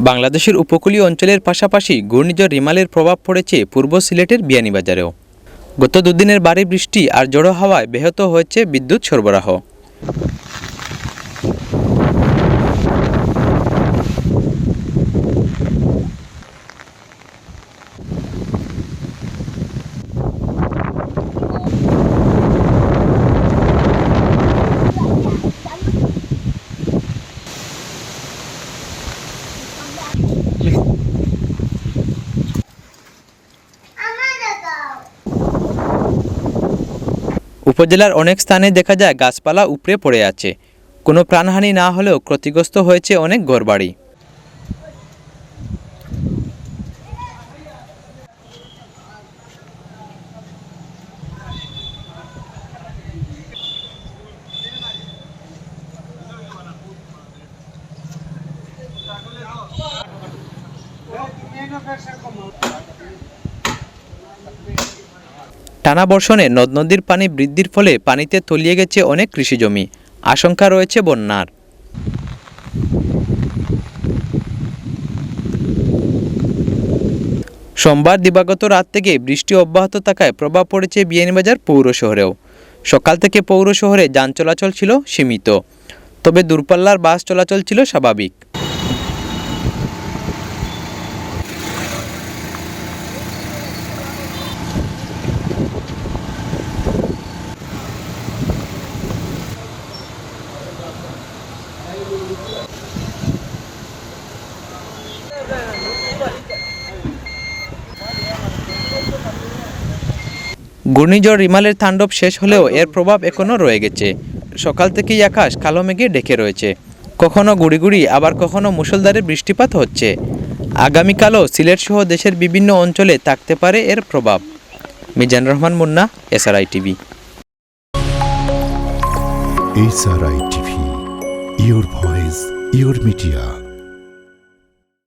বাংলাদেশের উপকূলীয় অঞ্চলের পাশাপাশি ঘূর্ণিঝড় রিমালের প্রভাব পড়েছে পূর্ব সিলেটের বিয়ানীবাজারেও। গত দুদিনের ভারী বৃষ্টি আর ঝোড়ো হাওয়ায় ব্যাহত হয়েছে বিদ্যুৎ সরবরাহ। উপজেলার অনেক স্থানে দেখা যায় গাছপালা উপড়ে পড়ে আছে। কোনো প্রাণহানি না হলেও ক্ষতিগ্রস্ত হয়েছে অনেক ঘরবাড়ি। টানা বর্ষণে নদ নদীর পানি বৃদ্ধির ফলে পানিতে তলিয়ে গেছে অনেক কৃষিজমি। আশঙ্কা রয়েছে বন্যার। সোমবার দিবাগত রাত থেকে বৃষ্টি অব্যাহত থাকায় প্রভাব পড়েছে বিয়ানীবাজার পৌর শহরেও। সকাল থেকে পৌর শহরে যান চলাচল ছিল সীমিত, তবে দূরপাল্লার বাস চলাচল ছিল স্বাভাবিক। ঘূর্ণিঝড় রিমালের তাণ্ডব শেষ হলেও এর প্রভাব এখনও রয়ে গেছে। সকাল থেকেই আকাশ কালো মেঘে ঢেকে রয়েছে। কখনো গুড়ি গুড়ি আবার কখনো মুষলধারে বৃষ্টিপাত হচ্ছে। আগামীকালও সিলেট সহ দেশের বিভিন্ন অঞ্চলে থাকতে পারে এর প্রভাব। Mizanur Rahman Munna, SRI TV. SRI TV, your voice, your media।